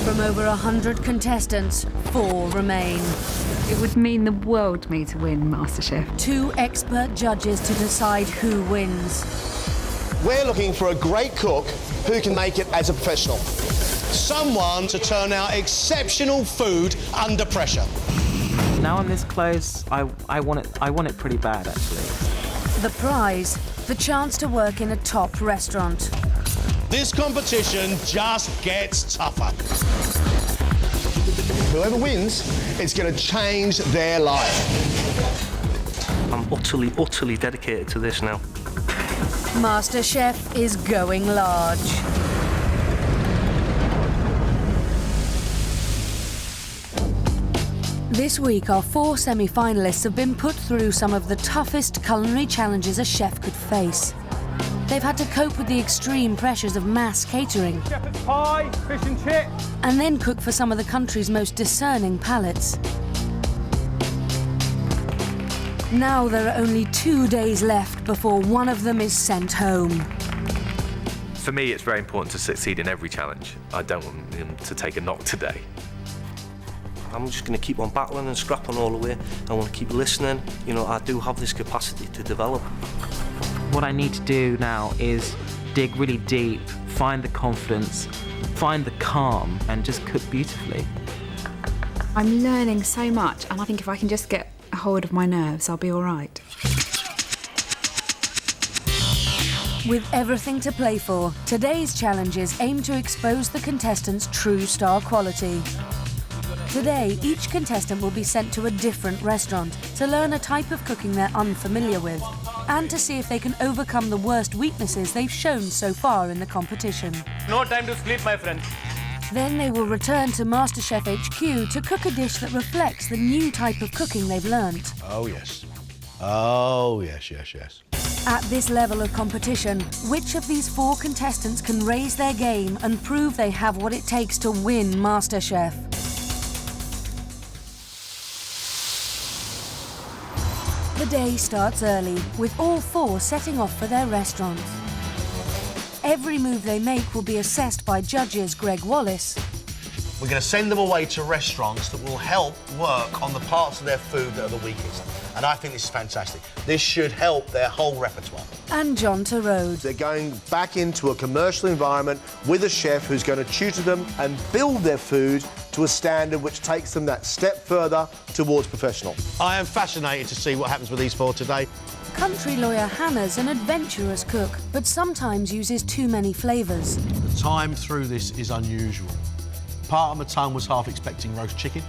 From over 100 contestants, 4 remain. It would mean the world to me to win MasterChef. 2 expert judges to decide who wins. We're looking for a great cook who can make it as a professional. Someone to turn out exceptional food under pressure. Now I'm this close, I want it pretty bad, actually. The prize, the chance to work in a top restaurant. This competition just gets tougher. Whoever wins, it's going to change their life. I'm utterly dedicated to this now. MasterChef is going large. This week, our 4 semi-finalists have been put through some of the toughest culinary challenges a chef could face. They've had to cope with the extreme pressures of mass catering. Shepherd's pie, fish and chips. And then cook for some of the country's most discerning palates. Now there are only 2 days left before one of them is sent home. For me, it's very important to succeed in every challenge. I don't want them to take a knock today. I'm just going to keep on battling and scrapping all the way. I want to keep listening. You know, I do have this capacity to develop. What I need to do now is dig really deep, find the confidence, find the calm, and just cook beautifully. I'm learning so much, and I think if I can just get a hold of my nerves, I'll be all right. With everything to play for, today's challenges aim to expose the contestants' true star quality. Today, each contestant will be sent to a different restaurant to learn a type of cooking they're unfamiliar with, and to see if they can overcome the worst weaknesses they've shown so far in the competition. No time to sleep, my friend. Then they will return to MasterChef HQ to cook a dish that reflects the new type of cooking they've learnt. Oh, yes. Oh, yes, yes, yes. At this level of competition, which of these 4 contestants can raise their game and prove they have what it takes to win MasterChef? The day starts early, with all 4 setting off for their restaurants. Every move they make will be assessed by judges Greg Wallace. We're going to send them away to restaurants that will help work on the parts of their food that are the weakest. And I think this is fantastic. This should help their whole repertoire. And John Terode. They're going back into a commercial environment with a chef who's going to tutor them and build their food to a standard which takes them that step further towards professional. I am fascinated to see what happens with these 4 today. Country lawyer Hannah's an adventurous cook, but sometimes uses too many flavours. The time through this is unusual. Part of my tongue was half expecting roast chicken,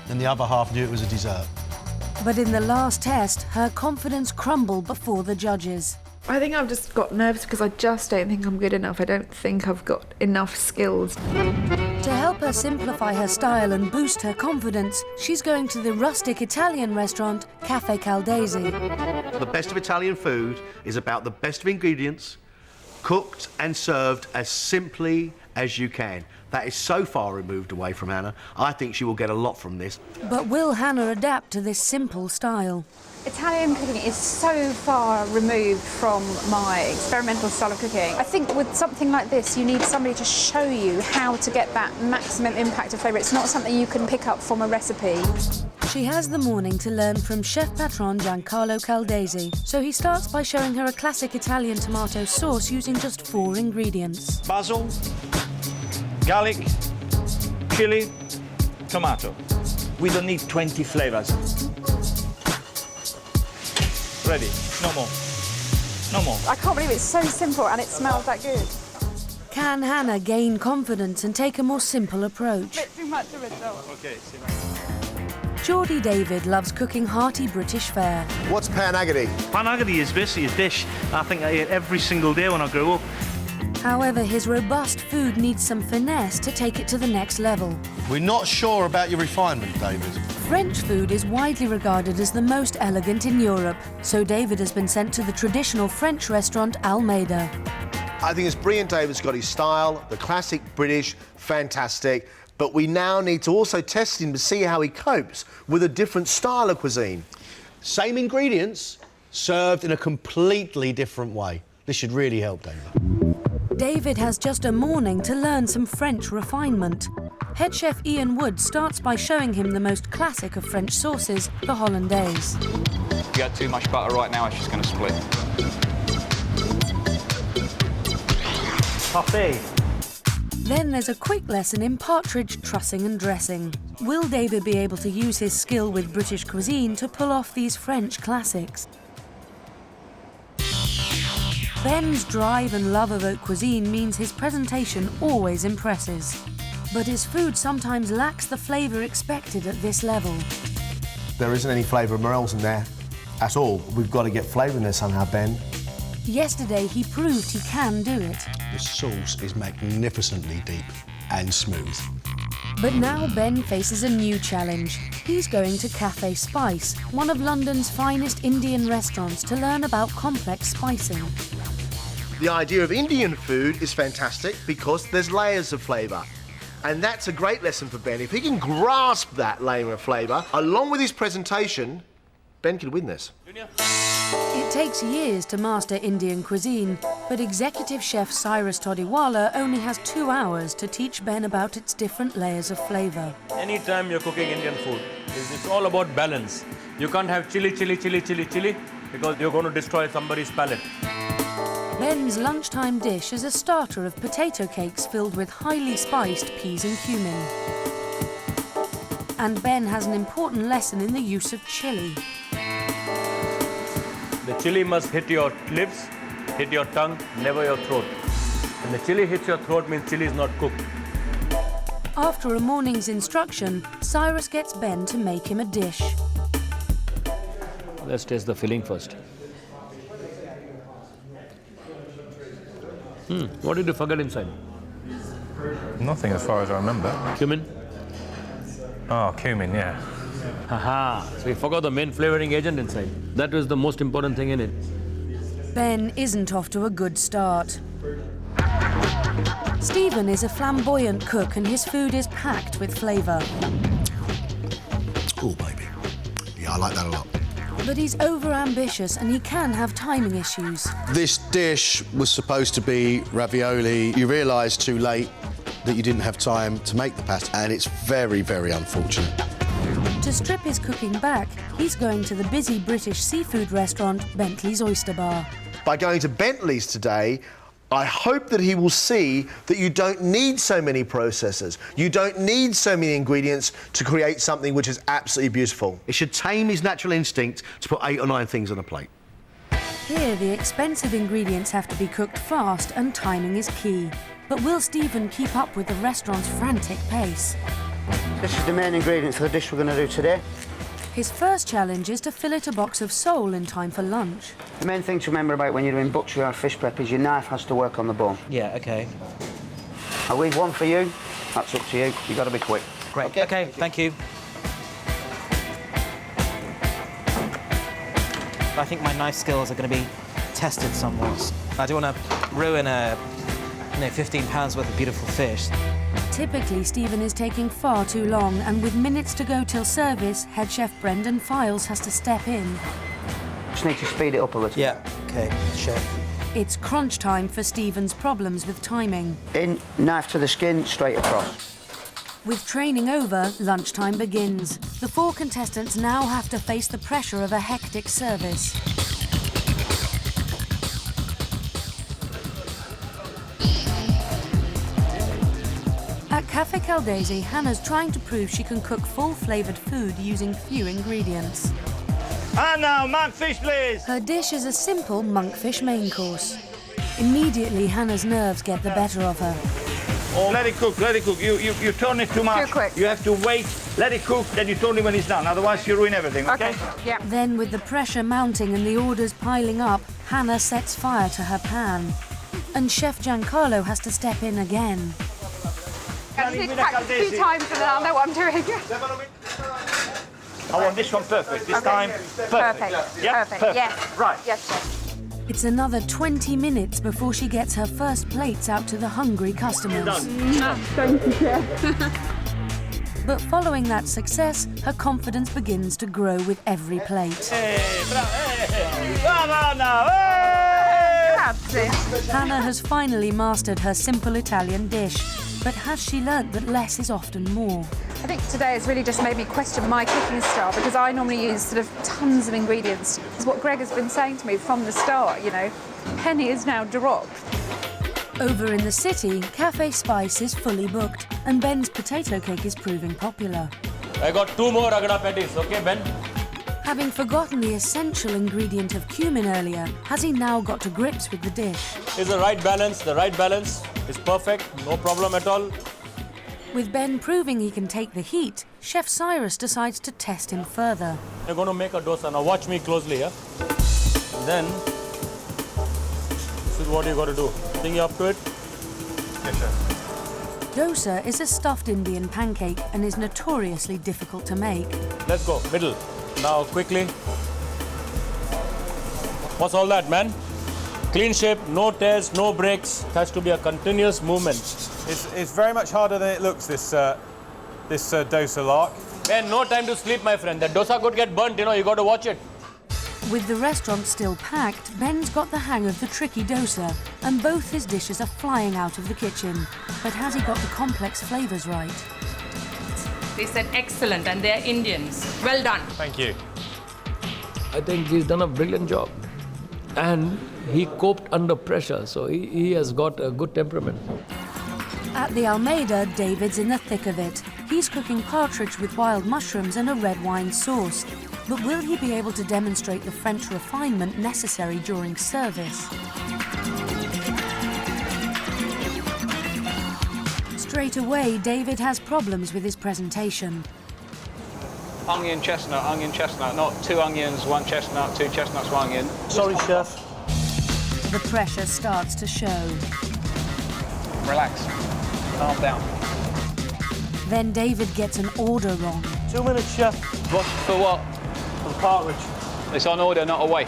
and the other half knew it was a dessert. But in the last test, her confidence crumbled before the judges. I think I've just got nervous because I just don't think I'm good enough. I don't think I've got enough skills. To help her simplify her style and boost her confidence, she's going to the rustic Italian restaurant, Café Caldesi. The best of Italian food is about the best of ingredients, cooked and served as simply as you can. That is so far removed away from Hannah. I think she will get a lot from this. But will Hannah adapt to this simple style? Italian cooking is so far removed from my experimental style of cooking. I think with something like this, you need somebody to show you how to get that maximum impact of flavour. It's not something you can pick up from a recipe. She has the morning to learn from chef patron Giancarlo Caldesi, so he starts by showing her a classic Italian tomato sauce using just 4 ingredients. Basil, garlic, chili, tomato. We don't need 20 flavours. Ready. No more. No more. I can't believe it's so simple and it smells that good. Can Hannah gain confidence and take a more simple approach? Bit too much of it though. Okay. Geordie David loves cooking hearty British fare. What's panagadi? Panagadi is basically a dish I think I ate every single day when I grew up. However, his robust food needs some finesse to take it to the next level. We're not sure about your refinement, David. French food is widely regarded as the most elegant in Europe, so David has been sent to the traditional French restaurant Almeida. I think it's brilliant. David's got his style, the classic British, fantastic. But we now need to also test him to see how he copes with a different style of cuisine. Same ingredients, served in a completely different way. This should really help David. David has just a morning to learn some French refinement. Head chef Ian Wood starts by showing him the most classic of French sauces, the hollandaise. If you add too much butter right now, it's just going to split. Café. Then there's a quick lesson in partridge trussing and dressing. Will David be able to use his skill with British cuisine to pull off these French classics? Ben's drive and love of haute cuisine means his presentation always impresses. But his food sometimes lacks the flavour expected at this level. There isn't any flavour of morels in there at all. We've got to get flavour in there somehow, Ben. Yesterday he proved he can do it. The sauce is magnificently deep and smooth. But now Ben faces a new challenge. He's going to Café Spice, one of London's finest Indian restaurants, to learn about complex spicing. The idea of Indian food is fantastic because there's layers of flavour. And that's a great lesson for Ben. If he can grasp that layer of flavour, along with his presentation, Ben can win this. It takes years to master Indian cuisine, but executive chef Cyrus Todiwala only has 2 hours to teach Ben about its different layers of flavour. Anytime you're cooking Indian food, it's all about balance. You can't have chili, chili, chili, chili, chili, because you're going to destroy somebody's palate. Ben's lunchtime dish is a starter of potato cakes filled with highly spiced peas and cumin. And Ben has an important lesson in the use of chilli. The chili must hit your lips, hit your tongue, never your throat. When the chili hits your throat, means chili is not cooked. After a morning's instruction, Cyrus gets Ben to make him a dish. Let's taste the filling first. What did you forget inside? Nothing as far as I remember. Cumin? Oh, cumin, yeah. Haha, so we forgot the main flavouring agent inside. That was the most important thing in it. Ben isn't off to a good start. Stephen is a flamboyant cook and his food is packed with flavour. Oh, baby. Yeah, I like that a lot. But he's over-ambitious and he can have timing issues. This dish was supposed to be ravioli. You realise too late that you didn't have time to make the pasta, and it's very, very unfortunate. To strip his cooking back, he's going to the busy British seafood restaurant Bentley's Oyster Bar. By going to Bentley's today, I hope that he will see that you don't need so many processors. You don't need so many ingredients to create something which is absolutely beautiful. It should tame his natural instinct to put 8 or 9 things on a plate. Here, the expensive ingredients have to be cooked fast and timing is key. But will Stephen keep up with the restaurant's frantic pace? This is the main ingredient for the dish we're going to do today. His first challenge is to fillet a box of sole in time for lunch. The main thing to remember about when you're doing butchery or fish prep is your knife has to work on the bone. Yeah, OK. I'll leave one for you. That's up to you. You've got to be quick. Great. OK, thank you. I think my knife skills are going to be tested somewhat. I don't want to ruin a, £15 worth of beautiful fish. Typically, Stephen is taking far too long, and with minutes to go till service, head chef Brendan Files has to step in. Just need to speed it up a little. Yeah, OK, chef. It's crunch time for Stephen's problems with timing. In, knife to the skin, straight across. With training over, lunchtime begins. The 4 contestants now have to face the pressure of a hectic service. At Café Caldesi, Hannah's trying to prove she can cook full-flavoured food using few ingredients. And now, monkfish, please. Her dish is a simple monkfish main course. Immediately, Hannah's nerves get the better of her. Oh, let it cook, let it cook. You turn it too much. Too quick. You have to wait, let it cook, then you turn it when it's done. Otherwise, you ruin everything, OK? Yeah. Then, with the pressure mounting and the orders piling up, Hannah sets fire to her pan. And Chef Giancarlo has to step in again. I need to practice a few times and then I'll know what I'm doing. I want this one perfect. This time, perfect. Yeah? Perfect. Yes. Right. Yes, chef. It's another 20 minutes before she gets her first plates out to the hungry customers. Thank you, chef. But following that success, her confidence begins to grow with every plate. Hey, come on now! Hey! Hannah has finally mastered her simple Italian dish, but has she learnt that less is often more? I think today has really just made me question my cooking style, because I normally use sort of tons of ingredients. It's what Greg has been saying to me from the start, you know. Penny is now dropped. Over in the city, Café Spice is fully booked, and Ben's potato cake is proving popular. I got 2 more ragda patties, okay, Ben? Having forgotten the essential ingredient of cumin earlier, has he now got to grips with the dish? It's the right balance is perfect, no problem at all. With Ben proving he can take the heat, Chef Cyrus decides to test him further. You're going to make a dosa, now watch me closely here. Then, this is what you got to do. Think you up to it? Yes, chef. Dosa is a stuffed Indian pancake and is notoriously difficult to make. Let's go, middle. Now, quickly. What's all that, man? Clean shape, no tears, no breaks. It has to be a continuous movement. It's very much harder than it looks, this dosa lark. Ben, no time to sleep, my friend. That dosa could get burnt, you know, you got to watch it. With the restaurant still packed, Ben's got the hang of the tricky dosa, and both his dishes are flying out of the kitchen. But has he got the complex flavours right? They said excellent, and they're Indians. Well done. Thank you. I think he's done a brilliant job. And he coped under pressure, so he has got a good temperament. At the Almeida, David's in the thick of it. He's cooking partridge with wild mushrooms and a red wine sauce. But will he be able to demonstrate the French refinement necessary during service? Straight away, David has problems with his presentation. Onion, chestnut, not 2 onions, 1 chestnut, 2 chestnuts, 1 onion. Sorry, chef. The pressure starts to show. Relax. Calm down. Then David gets an order wrong. 2 minutes, chef. What? For what? For the partridge. It's on order, not away.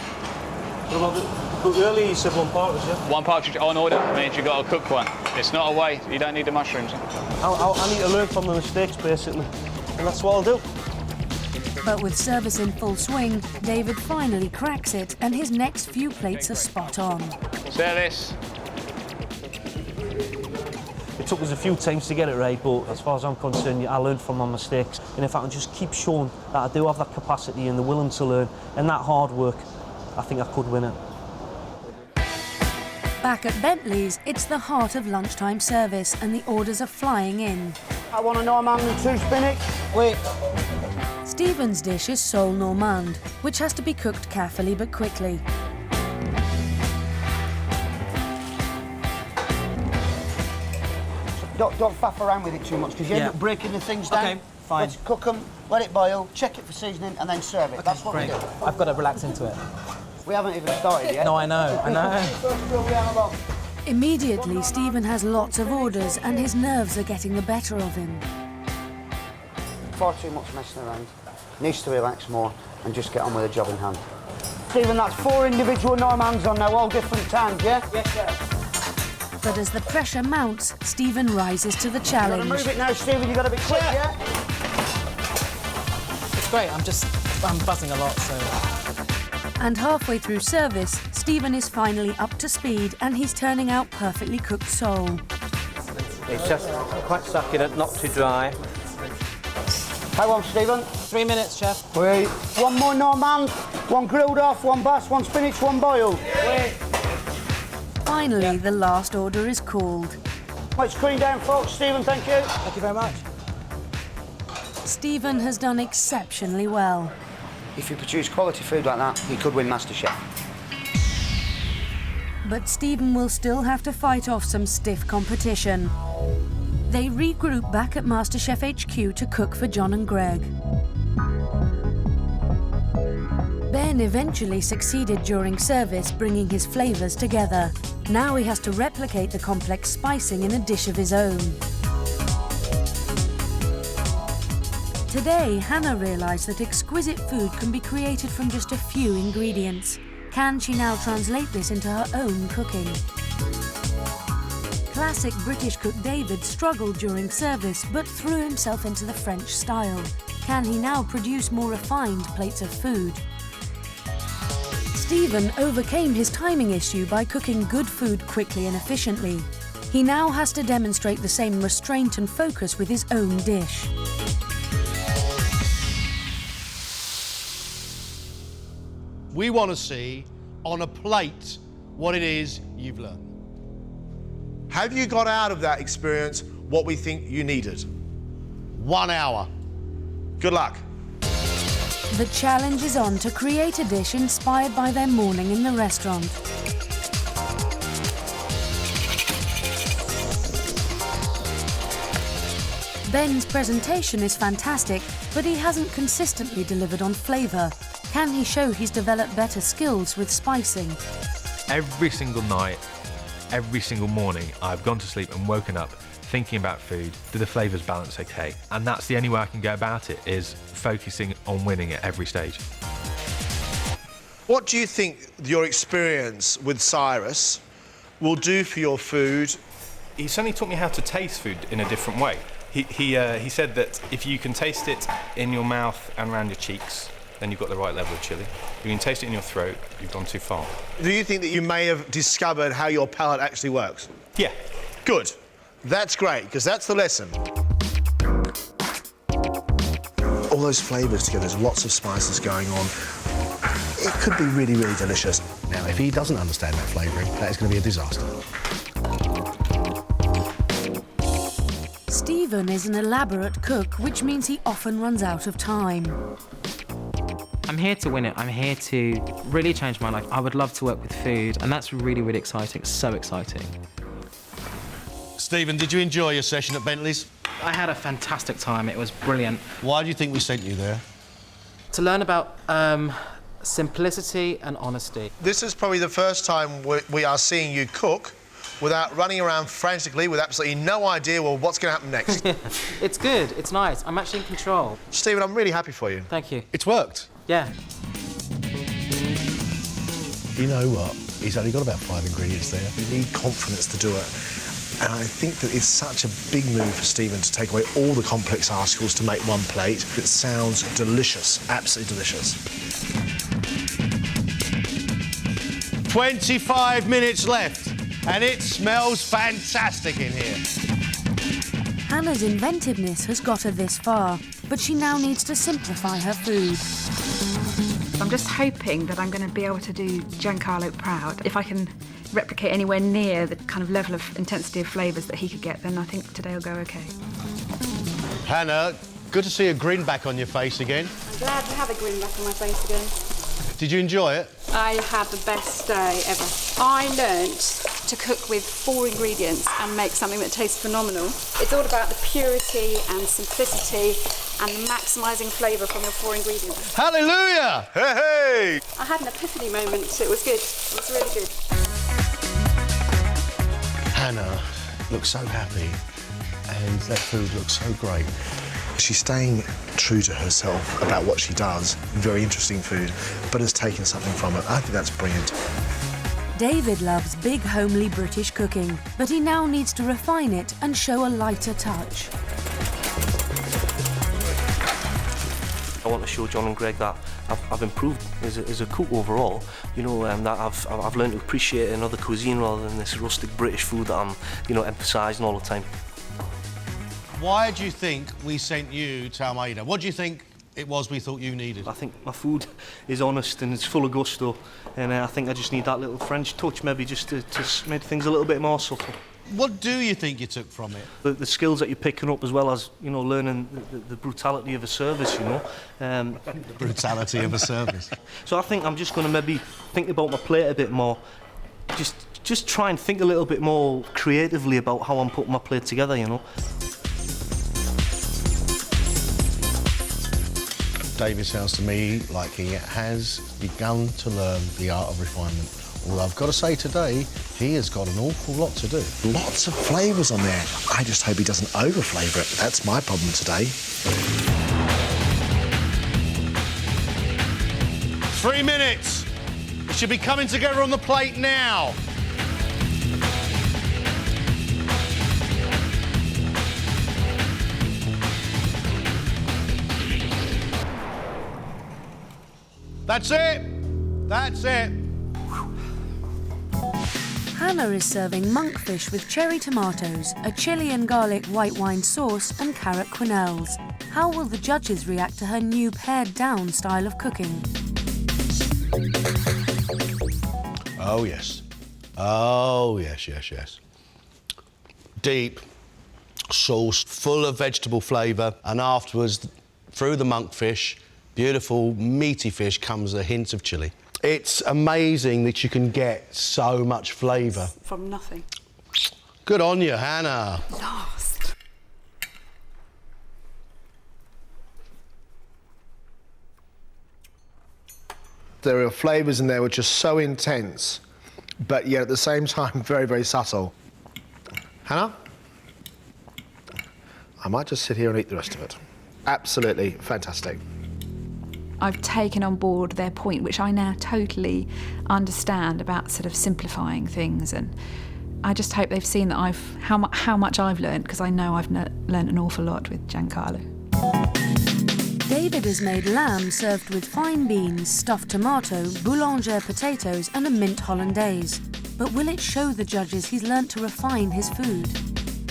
But earlier you said 1 partridge, yeah? 1 partridge on order means you've got to cook 1. It's not away, you don't need the mushrooms. I need to learn from the mistakes, basically. And that's what I'll do. But with service in full swing, David finally cracks it, and his next few plates are spot on. Service. It took us a few times to get it right, but as far as I'm concerned, I learned from my mistakes. And if I can just keep showing that I do have that capacity and the willing to learn and that hard work, I think I could win it. Back at Bentley's, it's the heart of lunchtime service, and the orders are flying in. I want a Normand and 2 spinach. Wait. Stephen's dish is sole Normand, which has to be cooked carefully but quickly. Don't faff around with it too much, because you end up breaking the things down. Okay, fine. Let's cook them, let it boil, check it for seasoning, and then serve it. Okay, that's what great. we do. I've got to relax into it. We haven't even started yet. No, I know. Immediately, Stephen has lots of orders, and his nerves are getting the better of him. Far too much messing around. Needs to relax more and just get on with the job in hand. Stephen, that's 4 individual Normands on now, all different times, yeah? Yes, sir. But as the pressure mounts, Stephen rises to the challenge. You've got to move it now, Stephen, you've got to be quick, yeah? It's great, I'm buzzing a lot, so... And halfway through service, Stephen is finally up to speed, and he's turning out perfectly cooked sole. It's just quite succulent, not too dry. How long, Stephen? 3 minutes, chef. Wait. 1 more Normand, 1 grilled off, 1 bass, 1 spinach, 1 boiled. Wait. Finally, the last order is called. Much clean down, folks. Stephen, thank you. Thank you very much. Stephen has done exceptionally well. If you produce quality food like that, you could win MasterChef. But Stephen will still have to fight off some stiff competition. They regroup back at MasterChef HQ to cook for John and Greg. Ben eventually succeeded during service, bringing his flavours together. Now he has to replicate the complex spicing in a dish of his own. Today, Hannah realised that exquisite food can be created from just a few ingredients. Can she now translate this into her own cooking? Classic British cook David struggled during service, but threw himself into the French style. Can he now produce more refined plates of food? Stephen overcame his timing issue by cooking good food quickly and efficiently. He now has to demonstrate the same restraint and focus with his own dish. We want to see on a plate what it is you've learned. Have you got out of that experience what we think you needed? 1 hour. Good luck. The challenge is on to create a dish inspired by their morning in the restaurant. Ben's presentation is fantastic, but he hasn't consistently delivered on flavour. Can he show he's developed better skills with spicing? Every single night, every single morning, I've gone to sleep and woken up thinking about food. Do the flavours balance okay? And that's the only way I can go about it, is focusing on winning at every stage. What do you think your experience with Cyrus will do for your food? He certainly taught me how to taste food in a different way. He said that if you can taste it in your mouth and around your cheeks, then you've got the right level of chilli. If you can taste it in your throat, you've gone too far. Do you think that you may have discovered how your palate actually works? Yeah. Good. That's great, because that's the lesson. All those flavours together, there's lots of spices going on. It could be really, really delicious. Now, if he doesn't understand that flavouring, that is going to be a disaster. Stephen is an elaborate cook, which means he often runs out of time. I'm here to win it. I'm here to really change my life. I would love to work with food, and that's really, really exciting. It's so exciting. Stephen, did you enjoy your session at Bentley's? I had a fantastic time. It was brilliant. Why do you think we sent you there? To learn about simplicity and honesty. This is probably the first time we are seeing you cook without running around frantically with absolutely no idea, well, what's going to happen next. It's good. It's nice. I'm actually in control. Stephen, I'm really happy for you. Thank you. It's worked. Yeah. You know what? He's only got about 5 ingredients there. You need confidence to do it. And I think that it's such a big move for Stephen to take away all the complex articles to make one plate. It sounds delicious, absolutely delicious. 25 minutes left, and it smells fantastic in here. Hannah's inventiveness has got her this far, but she now needs to simplify her food. I'm just hoping that I'm going to be able to do Giancarlo proud. If I can replicate anywhere near the kind of level of intensity of flavours that he could get, then I think today will go OK. Hannah, good to see a grin back on your face again. I'm glad to have a grin back on my face again. Did you enjoy it? I had the best day ever. I learnt to cook with 4 ingredients and make something that tastes phenomenal. It's all about the purity and simplicity and maximising flavour from your 4 ingredients. Hallelujah! Hey! I had an epiphany moment. It was good. It was really good. Hannah looks so happy, and that food looks so great. She's staying true to herself about what she does. Very interesting food, but has taken something from it. I think that's brilliant. David loves big, homely British cooking, but he now needs to refine it and show a lighter touch. I want to show John and Greg that I've improved as a cook overall. You know, that I've learned to appreciate another cuisine rather than this rustic British food that I'm, you know, emphasising all the time. Why do you think we sent you to Almeida? What do you think it was we thought you needed? I think my food is honest and it's full of gusto, and I think I just need that little French touch, maybe just to make things a little bit more subtle. What do you think you took from it? The skills that you're picking up, as well as, you know, learning the brutality of a service, you know. The brutality of a service. So I think I'm just going to maybe think about my plate a bit more. Just try and think a little bit more creatively about how I'm putting my plate together, you know. David sounds to me like he has begun to learn the art of refinement. Although I've got to say today, he has got an awful lot to do. Lots of flavours on there. I just hope he doesn't over-flavour it. That's my problem today. 3 minutes. It should be coming together on the plate now. That's it. That's it. Hannah is serving monkfish with cherry tomatoes, a chilli and garlic white wine sauce and carrot quenelles. How will the judges react to her new pared-down style of cooking? Oh, yes. Oh, yes, yes, yes. Deep sauce, full of vegetable flavour, and afterwards, through the monkfish, beautiful, meaty fish, comes a hint of chilli. It's amazing that you can get so much flavour. From nothing. Good on you, Hannah. Last. There are flavours in there which are so intense, but yet at the same time very, very subtle. Hannah? I might just sit here and eat the rest of it. Absolutely fantastic. I've taken on board their point, which I now totally understand, about sort of simplifying things, and I just hope they've seen that how much I've learned, because I know I've learned an awful lot with Giancarlo. David has made lamb served with fine beans, stuffed tomato, boulanger potatoes and a mint hollandaise. But will it show the judges he's learnt to refine his food?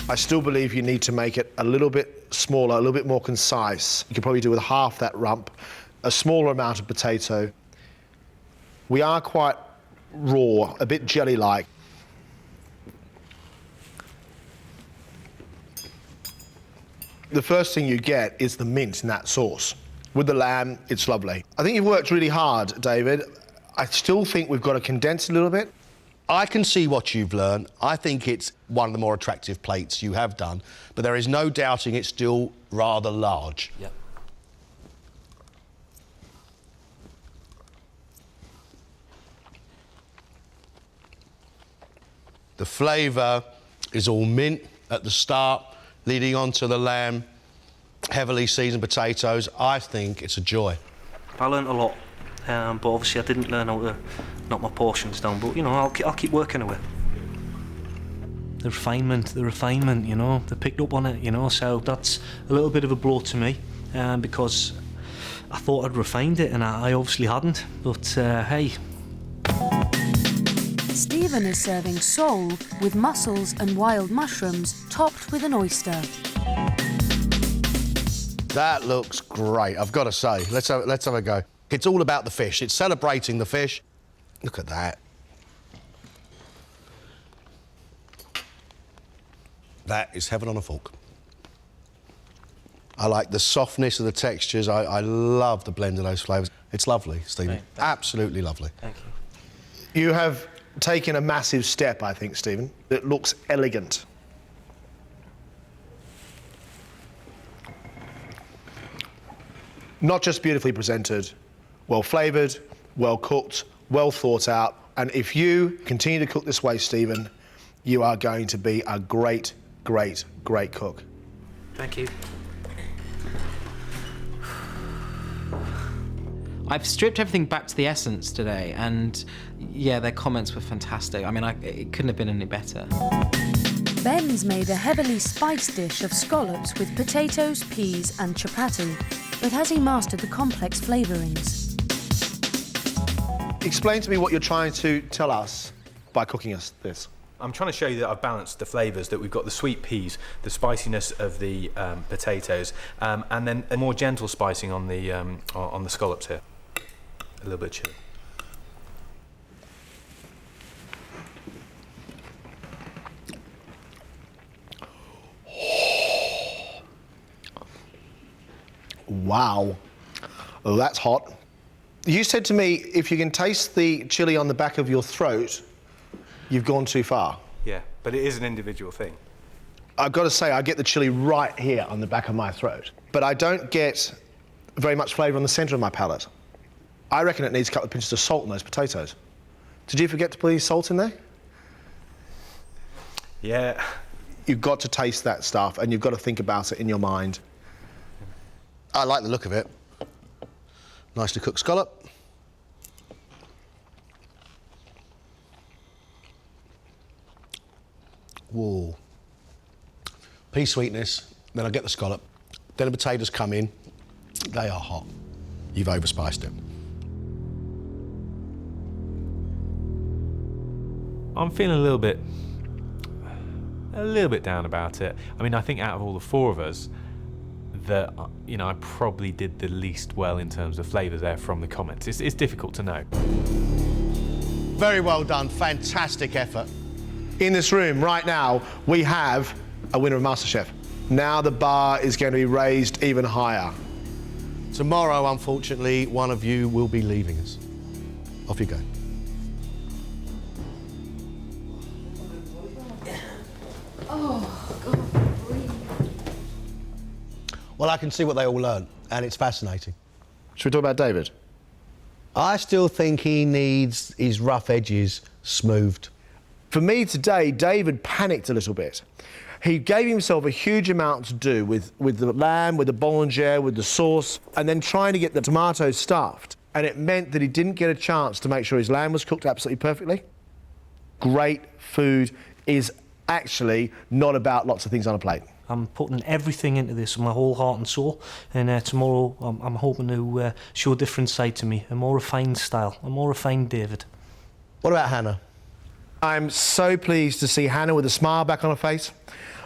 I still believe you need to make it a little bit smaller, a little bit more concise. You could probably do with half that rump, a smaller amount of potato. We are quite raw, a bit jelly-like. The first thing you get is the mint in that sauce. With the lamb, it's lovely. I think you've worked really hard, David. I still think we've got to condense a little bit. I can see what you've learned. I think it's one of the more attractive plates you have done, but there is no doubting it's still rather large. Yep. The flavour is all mint at the start, leading on to the lamb, heavily seasoned potatoes. I think it's a joy. I learnt a lot, but obviously I didn't learn how to knock my portions down, but, you know, I'll keep working away. The refinement, you know, they picked up on it, you know, so that's a little bit of a blow to me, because I thought I'd refined it and I obviously hadn't, but hey. Stephen is serving sole with mussels and wild mushrooms topped with an oyster. That looks great, I've got to say. Let's have a go. It's all about the fish. It's celebrating the fish. Look at that. That is heaven on a fork. I like the softness of the textures. I love the blend of those flavours. It's lovely, Stephen. Absolutely lovely. Thank you. You have taken a massive step, I think, Stephen. It looks elegant. Not just beautifully presented, well flavoured, well cooked, well thought out. And if you continue to cook this way, Stephen, you are going to be a great, great, great cook. Thank you. I've stripped everything back to the essence today, and yeah, their comments were fantastic. I mean, it couldn't have been any better. Ben's made a heavily spiced dish of scallops with potatoes, peas and chapati. But has he mastered the complex flavourings? Explain to me what you're trying to tell us by cooking us this. I'm trying to show you that I've balanced the flavours, that we've got the sweet peas, the spiciness of the potatoes, and then a more gentle spicing on the scallops here. A little bit of chilli. Wow. Oh, that's hot. You said to me, if you can taste the chilli on the back of your throat, you've gone too far. Yeah, but it is an individual thing. I've got to say, I get the chilli right here on the back of my throat, but I don't get very much flavour on the centre of my palate. I reckon it needs a couple of pinches of salt in those potatoes. Did you forget to put any salt in there? Yeah. You've got to taste that stuff and you've got to think about it in your mind. I like the look of it. Nicely cooked scallop. Whoa. Pea sweetness, then I get the scallop. Then the potatoes come in. They are hot. You've overspiced it. I'm feeling a little bit down about it. I mean, I think out of all the four of us, that I probably did the least well in terms of flavours there from the comments. It's difficult to know. Very well done, fantastic effort. In this room right now, we have a winner of MasterChef. Now the bar is going to be raised even higher. Tomorrow, unfortunately, one of you will be leaving us. Off you go. Oh, God, breathe. Well, I can see what they all learn, and it's fascinating. Should we talk about David? I still think he needs his rough edges smoothed. For me today, David panicked a little bit. He gave himself a huge amount to do with the lamb, with the bolognese, with the sauce, and then trying to get the tomatoes stuffed. And it meant that he didn't get a chance to make sure his lamb was cooked absolutely perfectly. Great food is actually not about lots of things on a plate. I'm putting everything into this, my whole heart and soul, and tomorrow I'm hoping to show a different side to me, a more refined style, a more refined David. What about Hannah? I'm so pleased to see Hannah with a smile back on her face.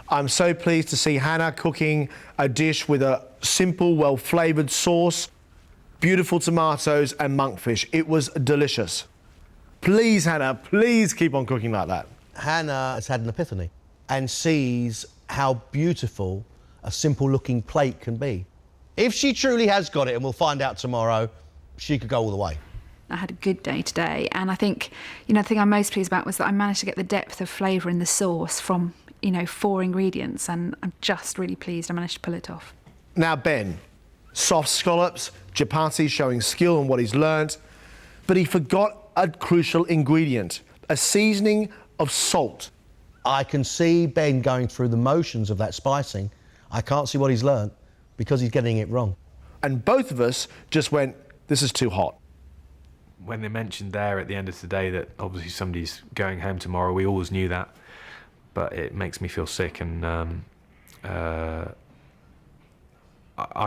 I'm so pleased to see Hannah cooking a dish with a simple, well-flavoured sauce, beautiful tomatoes and monkfish. It was delicious. Please, Hannah, please keep on cooking like that. Hannah has had an epiphany and sees how beautiful a simple-looking plate can be. If she truly has got it, and we'll find out tomorrow, she could go all the way. I had a good day today, and I think, the thing I'm most pleased about was that I managed to get the depth of flavour in the sauce from, 4 ingredients, and I'm just really pleased I managed to pull it off. Now, Ben, soft scallops, chapati showing skill and what he's learned, but he forgot a crucial ingredient, a seasoning of salt. I can see Ben going through the motions of that spicing. I can't see what he's learnt because he's getting it wrong. And both of us just went, this is too hot. When they mentioned there at the end of today that obviously somebody's going home tomorrow, we always knew that, but it makes me feel sick, and I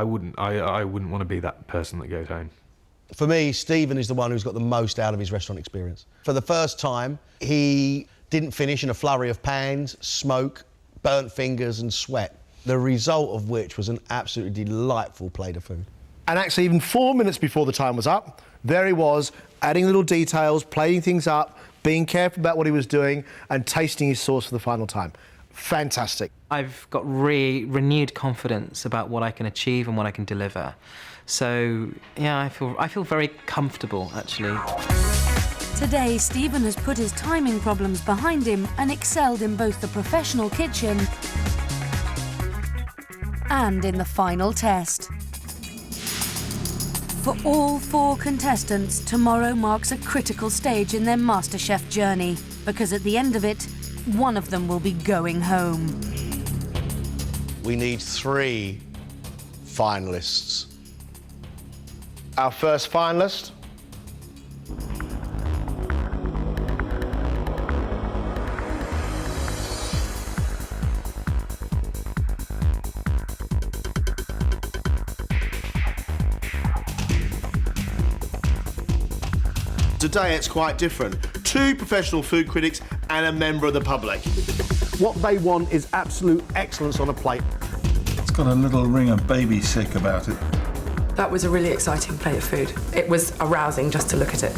wouldn't want to be that person that goes home. For me, Stephen is the one who's got the most out of his restaurant experience. For the first time, he didn't finish in a flurry of pans, smoke, burnt fingers and sweat, the result of which was an absolutely delightful plate of food. And actually, even 4 minutes before the time was up, there he was, adding little details, plating things up, being careful about what he was doing, and tasting his sauce for the final time. Fantastic. I've got renewed confidence about what I can achieve and what I can deliver. So, yeah, I feel very comfortable, actually. Today, Stephen has put his timing problems behind him and excelled in both the professional kitchen and in the final test. For all 4 contestants, tomorrow marks a critical stage in their MasterChef journey, because at the end of it, one of them will be going home. We need 3 finalists. Our first finalist. Today it's quite different. 2 professional food critics and a member of the public. What they want is absolute excellence on a plate. It's got a little ring of baby sick about it. That was a really exciting plate of food. It was arousing just to look at it.